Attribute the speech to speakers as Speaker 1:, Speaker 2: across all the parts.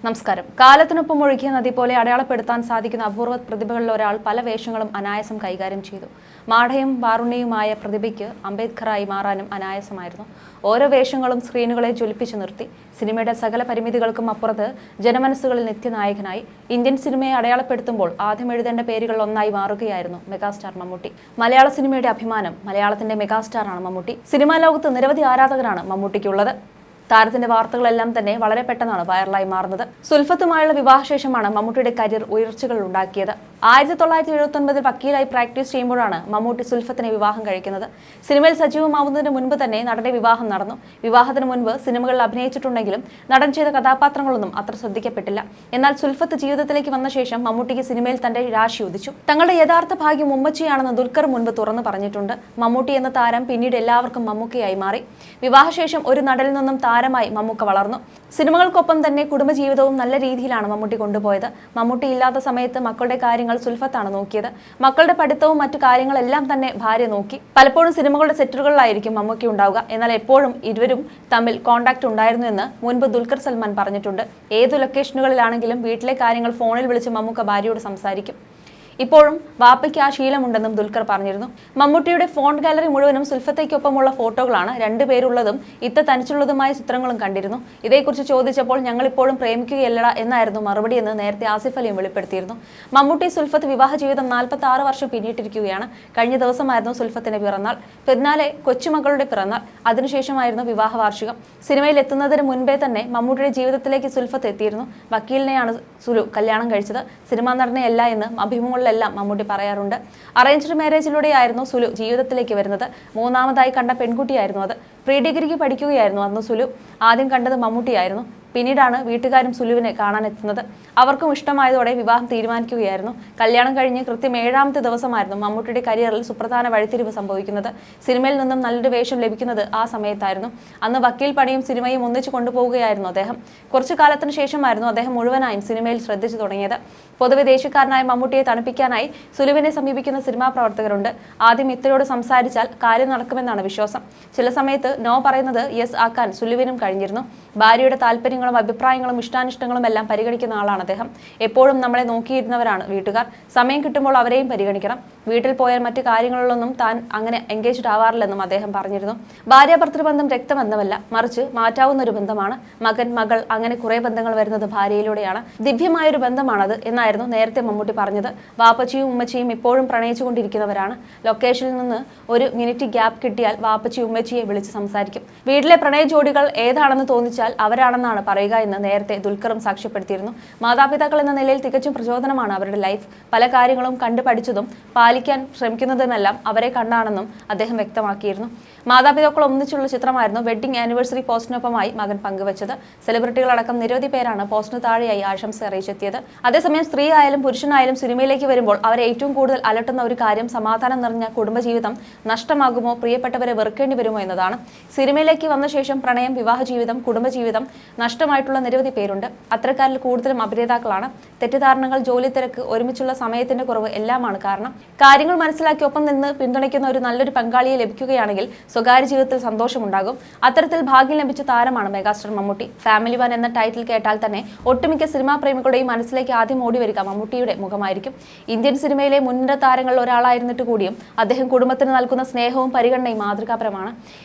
Speaker 1: നമസ്കാരം. കാലത്തിനൊപ്പം ഒഴുകിയ നദി പോലെ അടയാളപ്പെടുത്താൻ സാധിക്കുന്ന അപൂർവ പ്രതിഭകളിൽ ഒരാൾ പല വേഷങ്ങളും അനായാസം കൈകാര്യം ചെയ്തു. മാഠയും വാറുണ്ണിയുമായ പ്രതിഭയ്ക്ക് അംബേദ്കറായി മാറാനും അനായാസമായിരുന്നു. ഓരോ വേഷങ്ങളും സ്ക്രീനുകളെ ജ്വലിപ്പിച്ചു നിർത്തി. സിനിമയുടെ സകല പരിമിതികൾക്കും അപ്പുറത്ത് ജനമനസ്സുകളിൽ നിത്യനായകനായി ഇന്ത്യൻ സിനിമയെ അടയാളപ്പെടുത്തുമ്പോൾ ആദ്യം എഴുതേണ്ട പേരുകളിൽ ഒന്നായി മാറുകയായിരുന്നു മെഗാസ്റ്റാർ മമ്മൂട്ടി. മലയാള സിനിമയുടെ അഭിമാനം, മലയാളത്തിന്റെ മെഗാസ്റ്റാറാണ് മമ്മൂട്ടി. സിനിമാ ലോകത്ത് നിരവധി ആരാധകരാണ് മമ്മൂട്ടിക്കുള്ളത്. താരത്തിന്റെ വാർത്തകളെല്ലാം തന്നെ വളരെ പെട്ടെന്നാണ് വൈറലായി മാറുന്നത്. സുൽഫത്തുമായുള്ള വിവാഹശേഷമാണ് മമ്മൂട്ടിയുടെ കരിയർ ഉയർച്ചകൾ ഉണ്ടാക്കിയത്. 1979 വക്കീലായി പ്രാക്ടീസ് ചെയ്യുമ്പോഴാണ് മമ്മൂട്ടി സുൽഫത്തിനെ വിവാഹം കഴിക്കുന്നത്. സിനിമയിൽ സജീവമാവുന്നതിന് മുൻപ് തന്നെ നടന്റെ വിവാഹം നടന്നു. വിവാഹത്തിന് മുൻപ് സിനിമകളിൽ അഭിനയിച്ചിട്ടുണ്ടെങ്കിലും നടൻ ചെയ്ത കഥാപാത്രങ്ങളൊന്നും അത്ര ശ്രദ്ധിക്കപ്പെട്ടില്ല. എന്നാൽ സുൽഫത്ത് ജീവിതത്തിലേക്ക് വന്ന ശേഷം മമ്മൂട്ടിക്ക് സിനിമയിൽ തന്റെ രാശി ഉദിച്ചു. തങ്ങളുടെ യഥാർത്ഥ ഭാഗ്യം ഉമ്മച്ചിയാണെന്ന് ദുൽഖർ മുൻപ് തുറന്നു പറഞ്ഞിട്ടുണ്ട്. മമ്മൂട്ടി എന്ന താരം പിന്നീട് എല്ലാവർക്കും മമ്മൂക്കയായി മാറി. വിവാഹശേഷം ഒരു നടനിൽ നിന്നും താരമായി മമ്മൂക്ക വളർന്നു. സിനിമകൾക്കൊപ്പം തന്നെ കുടുംബജീവിതവും നല്ല രീതിയിലാണ് മമ്മൂട്ടി കൊണ്ടുപോയത്. മമ്മൂട്ടി ഇല്ലാത്ത സമയത്ത് മക്കളുടെ കാര്യങ്ങൾ സുൽഫത്താണ് നോക്കിയത്. മക്കളുടെ പഠിത്തവും മറ്റു കാര്യങ്ങളെല്ലാം തന്നെ ഭാര്യ നോക്കി. പലപ്പോഴും സിനിമകളുടെ സെറ്റുകളിലായിരിക്കും മമ്മൂട്ടി ഉണ്ടാവുക. എന്നാൽ എപ്പോഴും ഇരുവരും തമ്മിൽ കോണ്ടാക്ട് ഉണ്ടായിരുന്നു എന്ന് മുൻപ് ദുൽഖർ സൽമാൻ പറഞ്ഞിട്ടുണ്ട്. ഏതു ലൊക്കേഷനുകളിലാണെങ്കിലും വീട്ടിലെ കാര്യങ്ങൾ ഫോണിൽ വിളിച്ച് മമ്മൂക്ക ഭാര്യയോട് സംസാരിക്കും. ഇപ്പോഴും വാപ്പയ്ക്ക് ആ ശീലമുണ്ടെന്നും ദുൽഖർ പറഞ്ഞിരുന്നു. മമ്മൂട്ടിയുടെ ഫോൺ ഗാലറി മുഴുവനും സുൽഫത്തേക്കൊപ്പമുള്ള ഫോട്ടോകളാണ്. രണ്ടുപേരുള്ളതും ഇത്ത തനിച്ചുള്ളതുമായ ചിത്രങ്ങളും കണ്ടിരുന്നു. ഇതേക്കുറിച്ച് ചോദിച്ചപ്പോൾ ഞങ്ങൾ ഇപ്പോഴും പ്രേമിക്കുകയല്ലട എന്നായിരുന്നു മറുപടി എന്ന് നേരത്തെ ആസിഫ് അലിയും വെളിപ്പെടുത്തിയിരുന്നു. മമ്മൂട്ടി സുൽഫത്ത് വിവാഹ ജീവിതം 46 വർഷം പിന്നിട്ടിരിക്കുകയാണ്. കഴിഞ്ഞ ദിവസമായിരുന്നു സുൽഫത്തിന്റെ പിറന്നാൾ. പിന്നാലെ കൊച്ചുമകളുടെ പിറന്നാൾ. അതിനുശേഷമായിരുന്നു വിവാഹ വാർഷികം. സിനിമയിൽ എത്തുന്നതിന് മുൻപേ തന്നെ മമ്മൂട്ടിയുടെ ജീവിതത്തിലേക്ക് സുൽഫത്ത് എത്തിയിരുന്നു. വക്കീലിനെയാണ് സുലു കല്യാണം കഴിച്ചത്, സിനിമാ നടനെയല്ല എന്ന് അഭിമുഖങ്ങളിൽ എല്ലാം മമ്മൂട്ടി പറയാറുണ്ട്. അറേഞ്ച്ഡ് മാരേജിലൂടെയായിരുന്നു സുലു ജീവിതത്തിലേക്ക് വരുന്നത്. മൂന്നാമതായി കണ്ട പെൺകുട്ടിയായിരുന്നു അത്. പ്രീ ഡിഗ്രിക്ക് പഠിക്കുകയായിരുന്നു അന്ന് സുലു. ആദ്യം കണ്ടത് മമ്മൂട്ടിയായിരുന്നു. പിന്നീടാണ് വീട്ടുകാരും സുലുവിനെ കാണാനെത്തുന്നത്. അവർക്കും ഇഷ്ടമായതോടെ വിവാഹം തീരുമാനിക്കുകയായിരുന്നു. കല്യാണം കഴിഞ്ഞ് കൃത്യം 7ാമത്തെ ദിവസമായിരുന്നു മമ്മൂട്ടിയുടെ കരിയറിൽ സുപ്രധാന വഴിത്തിരിവ് സംഭവിക്കുന്നത്. സിനിമയിൽ നിന്നും നല്ലൊരു വേഷം ലഭിക്കുന്നത് ആ സമയത്തായിരുന്നു. അന്ന് വക്കീൽ പണിയും സിനിമയും ഒന്നിച്ചു കൊണ്ടുപോവുകയായിരുന്നു അദ്ദേഹം. കുറച്ചു കാലത്തിന് ശേഷമായിരുന്നു അദ്ദേഹം മുഴുവനായും സിനിമയിൽ ശ്രദ്ധിച്ചു തുടങ്ങിയത്. പൊതുവെ ദേശീയക്കാരനായ മമ്മൂട്ടിയെ തണുപ്പിക്കാനായി സുലുവിനെ സമീപിക്കുന്ന സിനിമാ പ്രവർത്തകരുണ്ട്. ആദ്യം ഇത്തരോട് സംസാരിച്ചാൽ കാര്യം നടക്കുമെന്നാണ് വിശ്വാസം. ചില സമയത്ത് നോ പറയുന്നത് യെസ് ആക്കാൻ സുലുവിനും കഴിഞ്ഞിരുന്നു. ഭാര്യയുടെ താല്പര്യങ്ങളും അഭിപ്രായങ്ങളും ഇഷ്ടാനിഷ്ടങ്ങളും എല്ലാം പരിഗണിക്കുന്ന ആളാണ് അദ്ദേഹം. എപ്പോഴും നമ്മളെ നോക്കിയിരുന്നവരാണ് വീട്ടുകാർ. സമയം കിട്ടുമ്പോൾ അവരെയും പരിഗണിക്കണം. വീട്ടിൽ പോയാൽ മറ്റു കാര്യങ്ങളിലൊന്നും താൻ അങ്ങനെ എൻഗേജ്ഡ് ആവാറില്ലെന്നും അദ്ദേഹം പറഞ്ഞിരുന്നു. ഭാര്യ ഭർത്തൃബന്ധം രക്തബന്ധമല്ല, മറിച്ച് മാറ്റാവുന്ന ഒരു ബന്ധമാണ്. മകൻ, മകൾ, അങ്ങനെ കുറെ ബന്ധങ്ങൾ വരുന്നത് ഭാര്യയിലൂടെയാണ്. ദിവ്യമായൊരു ബന്ധമാണത് എന്നായിരുന്നു നേരത്തെ മമ്മൂട്ടി പറഞ്ഞത്. വാപ്പച്ചിയും ഉമ്മച്ചിയും ഇപ്പോഴും പ്രണയിച്ചുകൊണ്ടിരിക്കുന്നവരാണ്. ലൊക്കേഷനിൽ നിന്ന് ഒരു മിനിറ്റ് ഗ്യാപ്പ് കിട്ടിയാൽ വാപ്പച്ചി ഉമ്മച്ചിയെ വിളിച്ച് സംസാരിക്കും. വീട്ടിലെ പ്രണയ ജോഡികൾ ഏതാണെന്ന് തോന്നിച്ചാൽ അവരാണെന്നാണ് പറയുക എന്ന് നേരത്തെ ദുൽഖറും സാക്ഷ്യപ്പെടുത്തിയിരുന്നു. മാതാപിതാക്കൾ എന്ന നിലയിൽ തികച്ചും പ്രചോദനമാണ് അവരുടെ ലൈഫ്. പല കാര്യങ്ങളും കണ്ടു പഠിച്ചതും പാലിക്കാൻ ശ്രമിക്കുന്നതുമെല്ലാം അവരെ കണ്ടാണെന്നും അദ്ദേഹം വ്യക്തമാക്കിയിരുന്നു. മാതാപിതാക്കൾ ഒന്നിച്ചുള്ള ചിത്രമായിരുന്നു വെഡ്ഡിംഗ് ആനിവേഴ്സറി പോസ്റ്റിനൊപ്പമായി മകൻ പങ്കുവച്ചത്. സെലിബ്രിറ്റികളടക്കം നിരവധി പേരാണ് പോസ്റ്റിന് താഴെയായി ആശംസ അറിയിച്ചെത്തിയത്. അതേസമയം സ്ത്രീ ആയാലും പുരുഷനായാലും സിനിമയിലേക്ക് വരുമ്പോൾ അവരെ ഏറ്റവും കൂടുതൽ അലട്ടുന്ന ഒരു കാര്യം സമാധാനം നിറഞ്ഞ കുടുംബജീവിതം നഷ്ടമാകുമോ, പ്രിയപ്പെട്ടവരെ വെറുക്കേണ്ടി വരുമോ എന്നതാണ്. സിനിമയിലേക്ക് വന്ന ശേഷം പ്രണയം, വിവാഹ ജീവിതം, കുടുംബജീവിതം നഷ്ടമായിട്ടുള്ള നിരവധി പേരുണ്ട്. അത്തരക്കാരിൽ കൂടുതലും അഭിനേതാക്കളാണ്. തെറ്റിദ്ധാരണകൾ, ജോലി തിരക്ക്, ഒരുമിച്ചുള്ള സമയത്തിന്റെ കുറവ് എല്ലാമാണ് കാരണം. കാര്യങ്ങൾ മനസ്സിലാക്കി ഒപ്പം നിന്ന് പിന്തുണയ്ക്കുന്ന ഒരു നല്ലൊരു പങ്കാളിയെ ലഭിക്കുകയാണെങ്കിൽ സ്വകാര്യ ജീവിതത്തിൽ സന്തോഷമുണ്ടാകും. അത്തരത്തിൽ ഭാഗ്യം ലഭിച്ച താരമാണ് മെഗാസ്റ്റാർ മമ്മൂട്ടി. ഫാമിലി മാൻ എന്ന ടൈറ്റിൽ കേട്ടാൽ തന്നെ ഒട്ടുമിക്ക സിനിമാ പ്രേമികളുടെയും മനസ്സിലേക്ക് ആദ്യം ഓടി വരിക മമ്മൂട്ടിയുടെ മുഖമായിരിക്കും. ഇന്ത്യൻ സിനിമയിലെ മുൻനിര താരങ്ങളിൽ ഒരാളായിരുന്നിട്ട് കൂടിയും അദ്ദേഹം കുടുംബത്തിന് നൽകുന്ന സ്നേഹവും പരിഗണനയും മാതൃകാപരമാണ്.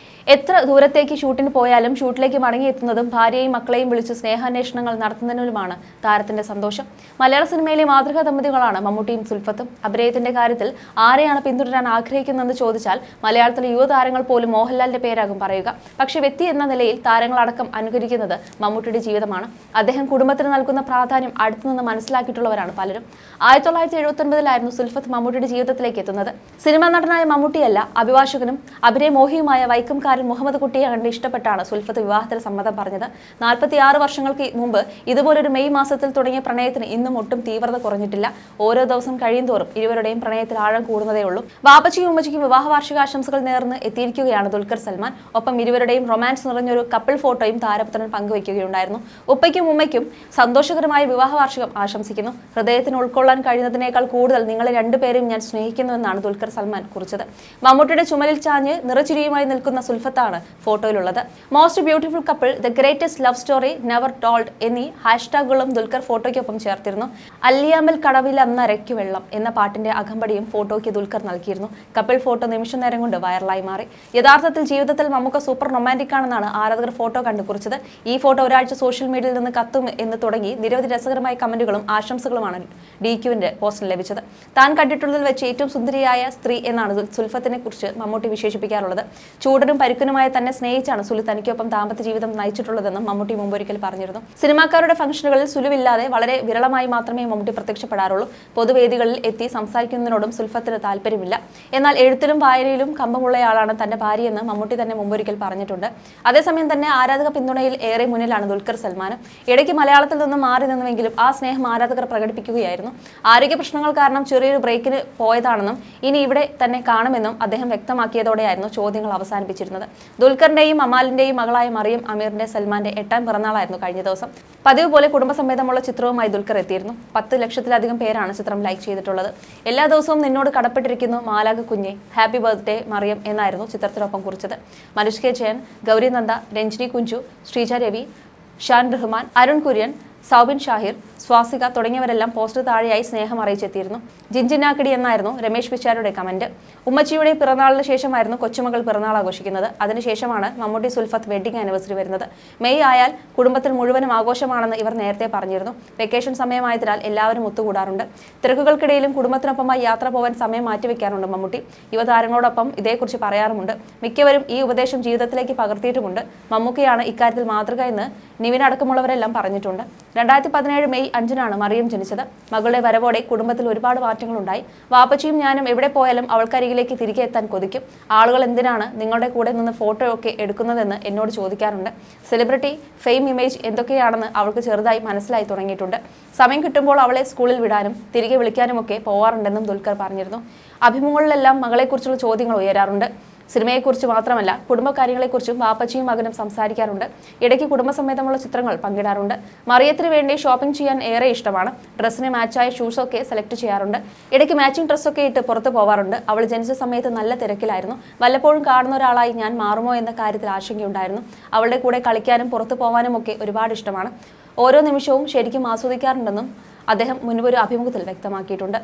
Speaker 1: എത്ര ദൂരത്തേക്ക് ഷൂട്ടിന് പോയാലും ഷൂട്ടിലേക്ക് മടങ്ങിയെത്തുന്നതും ഭാര്യയെയും മക്കളെയും വിളിച്ച് സ്നേഹാന്വേഷണങ്ങൾ നടത്തുന്നതിനുമാണ് താരത്തിന്റെ സന്തോഷം. മലയാള സിനിമയിലെ മാതൃകാ ദമ്പതികളാണ് മമ്മൂട്ടിയും സുൽഫത്തും. അഭിനയത്തിന്റെ കാര്യത്തിൽ ആരെയാണ് പിന്തുടരാൻ ആഗ്രഹിക്കുന്നതെന്ന് ചോദിച്ചാൽ മലയാളത്തിലെ യുവതാരങ്ങൾ പോലും മോഹൻലാലിന്റെ പേരാകും പറയുക. പക്ഷെ വ്യക്തി എന്ന നിലയിൽ താരങ്ങളടക്കം അനുകരിക്കുന്നത് മമ്മൂട്ടിയുടെ ജീവിതമാണ്. അദ്ദേഹം കുടുംബത്തിന് നൽകുന്ന പ്രാധാന്യം അടുത്തുനിന്ന് മനസ്സിലാക്കിയിട്ടുള്ളവരാണ് പലരും. 1979 സുൽഫത്ത് മമ്മൂട്ടിയുടെ ജീവിതത്തിലേക്ക് എത്തുന്നത്. സിനിമാ നടനായ മമ്മൂട്ടിയല്ല, അഭിഭാഷകനും അഭിനയമോഹിയുമായ വൈക്കം മുഹമ്മദ് കുട്ടിയെ കണ്ട് ഇഷ്ടപ്പെട്ടാണ് സുൽഫത്ത് വിവാഹത്തിൽ സമ്മതം പറഞ്ഞത്. 46 വർഷങ്ങൾക്ക് മുമ്പ് ഇതുപോലൊരു മെയ് മാസത്തിൽ തുടങ്ങിയ പ്രണയത്തിന് ഇന്നും ഒട്ടും തീവ്രത കുറഞ്ഞിട്ടില്ല. ഓരോ ദിവസം കഴിയുന്തോറും ഇരുവരുടെയും പ്രണയത്തിൽ ആഴം കൂടുന്നതേ ഉള്ളൂ. വാപ്പച്ചിയും ഉമ്മച്ചിക്കും വിവാഹ വാർഷികാശംസകൾ നേർന്ന് എത്തിയിരിക്കുകയാണ് ദുൽഖർ സൽമാൻ. ഒപ്പം ഇരുവരുടെയും റൊമാൻസ് നിറഞ്ഞൊരു കപ്പിൾ ഫോട്ടോയും താരപുത്രൻ പങ്കുവയ്ക്കുകയുണ്ടായിരുന്നു. ഉപ്പയ്ക്കും ഉമ്മയ്ക്കും സന്തോഷകരമായ വിവാഹ വാർഷികം ആശംസിക്കുന്നു. ഹൃദയത്തിന് ഉൾക്കൊള്ളാൻ കഴിയുന്നതിനേക്കാൾ കൂടുതൽ നിങ്ങളെ രണ്ടുപേരെയും ഞാൻ സ്നേഹിക്കുന്നുവെന്നാണ് ദുൽഖർ സൽമാൻ കുറിച്ചത്. മമ്മൂട്ടിയുടെ ചുമലിൽ ചാഞ്ഞ് നിറച്ചിരിയുമായി നിൽക്കുന്ന സുൽഫത്ത് സുൽഫത്താണ് ഫോട്ടോയിലുള്ളത്. Most beautiful couple, the greatest love story never told എന്നീ ഹാഷ്ടാഗുകളും ദുൽഖർ ഫോട്ടോയ്ക്കൊപ്പം ചേർത്തിരുന്നു. അല്ലിയാമ്പൽ കടവിലന്നരയ്ക്കു വെള്ളം എന്ന പാട്ടിന്റെ അകമ്പടിയും ഫോട്ടോയ്ക്ക് ദുൽഖർ നൽകിയിരുന്നു. കപ്പിൾ ഫോട്ടോ നിമിഷ നേരം കൊണ്ട് വൈറലായി മാറി. യഥാർത്ഥത്തിൽ ജീവിതത്തിൽ മമ്മൂക്ക സൂപ്പർ റൊമാൻറ്റിക് ആണെന്നാണ് ആരാധകർ ഫോട്ടോ കണ്ടു കുറിച്ചത്. ഈ ഫോട്ടോ ഒരാഴ്ച സോഷ്യൽ മീഡിയയിൽ നിന്ന് കത്തും എന്ന് തുടങ്ങി നിരവധി രസകരമായ കമന്റുകളും ആശംസകളുമാണ് DQവിന്റെ പോസ്റ്റിൽ ലഭിച്ചത്. താൻ കണ്ടിട്ടുള്ളതിൽ വെച്ച് ഏറ്റവും സുന്ദരിയായ സ്ത്രീ എന്നാണ് സുൽഫത്തിനെ കുറിച്ച് മമ്മൂട്ടി വിശേഷിപ്പിക്കാറുള്ളത്. ചൂടനും പരുക്കനുമായ തന്നെ സ്നേഹിച്ചാണ് സുലു തനിക്കൊപ്പം ദാമ്പത്യ ജീവിതം നയിച്ചിട്ടുള്ളതെന്നും മമ്മൂട്ടി മുമ്പൊരിക്കൽ പറഞ്ഞിരുന്നു. സിനിമാക്കാരുടെ ഫംഗ്ഷനുകളിൽ സുലുവില്ലാതെ വളരെ വിരളമായി മാത്രമേ മമ്മൂട്ടി പ്രത്യക്ഷപ്പെടാറുള്ളൂ. പൊതുവേദികളിൽ എത്തി സംസാരിക്കുന്നതിനോടും സുൽഫത്തിന് താല്പര്യമില്ല. എന്നാൽ എഴുത്തിലും വായനയിലും കമ്പമുള്ളയാളാണ് തന്റെ ഭാര്യയെന്ന് മമ്മൂട്ടി തന്നെ മുമ്പൊരിക്കൽ പറഞ്ഞിട്ടുണ്ട്. അതേസമയം തന്നെ ആരാധക പിന്തുണയിൽ ഏറെ മുന്നിലാണ് ദുൽഖർ സൽമാനും. ഇടയ്ക്ക് മലയാളത്തിൽ നിന്നും മാറി നിന്നുവെങ്കിലും ആ സ്നേഹം ആരാധകർ പ്രകടിപ്പിക്കുകയായിരുന്നു. ആരോഗ്യ പ്രശ്നങ്ങൾ കാരണം ചെറിയൊരു ബ്രേക്കിന് പോയതാണെന്നും ഇനി ഇവിടെ തന്നെ കാണുമെന്നും അദ്ദേഹം വ്യക്തമാക്കിയതോടെയായിരുന്നു ചോദ്യങ്ങൾ അവസാനിപ്പിച്ചിരുന്നത്. ദുൽഖറിന്റെയും അമാലിന്റെയും മകളായ മറിയം അമീറിന്റെ സൽമാന്റെ 8ാം പിറന്നാളായിരുന്നു കഴിഞ്ഞ ദിവസം. പതിവ് പോലെ കുടുംബസമേതമുള്ള ചിത്രവുമായി ദുൽഖർ എത്തിയിരുന്നു. 10 ലക്ഷത്തിലധികം പേരാണ് ചിത്രം ലൈക്ക് ചെയ്തിട്ടുള്ളത്. എല്ലാ ദിവസവും നിന്നോട് കടപ്പെട്ടിരിക്കുന്നു മാലാക കുഞ്ഞെ, ഹാപ്പി ബർത്ത്ഡേ മറിയം എന്നായിരുന്നു ചിത്രത്തിനൊപ്പം കുറിച്ചത്. മനുഷ് കെ ജയൻ, ഗൗരി നന്ദ, രഞ്ജിനി കുഞ്ചു, ശ്രീജ രവി, ഷാൻ റഹ്മാൻ, അരുൺ കുര്യൻ, സൗബിൻ ഷാഹിർ, സ്വാസിക തുടങ്ങിയവരെല്ലാം പോസ്റ്റ് താഴെയായി സ്നേഹം അറിയിച്ചെത്തിയിരുന്നു. ജിഞ്ചിനാക്കിടി എന്നായിരുന്നു രമേശ് പിച്ചാരുടെ കമന്റ്. ഉമ്മച്ചിയുടെ പിറന്നാളിന് ശേഷമായിരുന്നു കൊച്ചുമകൾ പിറന്നാൾ ആഘോഷിക്കുന്നത്. അതിനുശേഷമാണ് മമ്മൂട്ടി സുൽഫത്ത് വെഡിങ് ആനിവേഴ്സറി വരുന്നത്. മെയ് ആയാൽ കുടുംബത്തിൽ മുഴുവനും ആഘോഷമാണെന്ന് ഇവർ നേരത്തെ പറഞ്ഞിരുന്നു. വെക്കേഷൻ സമയമായതിനാൽ എല്ലാവരും ഒത്തുകൂടാറുണ്ട്. തിരക്കുകൾക്കിടയിലും കുടുംബത്തിനൊപ്പമായി യാത്ര പോകാൻ സമയം മാറ്റിവെക്കാറുണ്ട് മമ്മൂട്ടി. യുവതാരങ്ങളോടൊപ്പം ഇതേക്കുറിച്ച് പറയാറുമുണ്ട്. മിക്കവരും ഈ ഉപദേശം ജീവിതത്തിലേക്ക് പകർത്തിയിട്ടുമുണ്ട്. മമ്മൂക്കയാണ് ഇക്കാര്യത്തിൽ മാതൃക എന്ന് നിവിൻ അടക്കമുള്ളവരെല്ലാം പറഞ്ഞിട്ടുണ്ട്. 2017 മെയ് 5-നാണ് മറിയം ജനിച്ചത്. മകളുടെ വരവോടെ കുടുംബത്തിൽ ഒരുപാട് മാറ്റങ്ങളുണ്ടായി. വാപ്പച്ചിയും ഞാനും എവിടെ പോയാലും അവൾക്കരികിലേക്ക് തിരികെ എത്താൻ കൊതിക്കും. ആളുകൾ എന്തിനാണ് നിങ്ങളുടെ കൂടെ നിന്ന് ഫോട്ടോ ഒക്കെ എടുക്കുന്നതെന്ന് എന്നോട് ചോദിക്കാറുണ്ട്. സെലിബ്രിറ്റി, ഫെയിം, ഇമേജ് എന്തൊക്കെയാണെന്ന് അവൾക്ക് ചെറുതായി മനസ്സിലായി തുടങ്ങിയിട്ടുണ്ട്. സമയം കിട്ടുമ്പോൾ അവളെ സ്കൂളിൽ വിടാനും തിരികെ വിളിക്കാനുമൊക്കെ പോവാറുണ്ടെന്നും ദുൽഖർ പറഞ്ഞിരുന്നു. അഭിമുഖങ്ങളിലെല്ലാം മകളെക്കുറിച്ചുള്ള ചോദ്യങ്ങൾ ഉയരാറുണ്ട്. സിനിമയെക്കുറിച്ച് മാത്രമല്ല കുടുംബകാര്യങ്ങളെക്കുറിച്ചും വാപ്പച്ചിയും മകനും സംസാരിക്കാറുണ്ട്. ഇടയ്ക്ക് കുടുംബസമേതമുള്ള ചിത്രങ്ങൾ പങ്കിടാറുണ്ട്. മറിയത്തിന് വേണ്ടി ഷോപ്പിംഗ് ചെയ്യാൻ ഏറെ ഇഷ്ടമാണ്. ഡ്രസ്സിന് മാച്ചായ ഷൂസൊക്കെ സെലക്ട് ചെയ്യാറുണ്ട്. ഇടയ്ക്ക് മാച്ചിങ് ഡ്രസ്സൊക്കെ ഇട്ട് പുറത്ത് പോവാറുണ്ട്. അവൾ ജനിച്ച സമയത്ത് നല്ല തിരക്കിലായിരുന്നു. വല്ലപ്പോഴും കാണുന്ന ഒരാളായി ഞാൻ മാറുമോ എന്ന കാര്യത്തിൽ ആശങ്കയുണ്ടായിരുന്നു. അവളുടെ കൂടെ കളിക്കാനും പുറത്തു പോകാനും ഒക്കെ ഒരുപാട് ഇഷ്ടമാണ്. ഓരോ നിമിഷവും ശരിക്കും ആസ്വദിക്കാറുണ്ടെന്നും അദ്ദേഹം മുൻപൊരു അഭിമുഖത്തിൽ വ്യക്തമാക്കിയിട്ടുണ്ട്.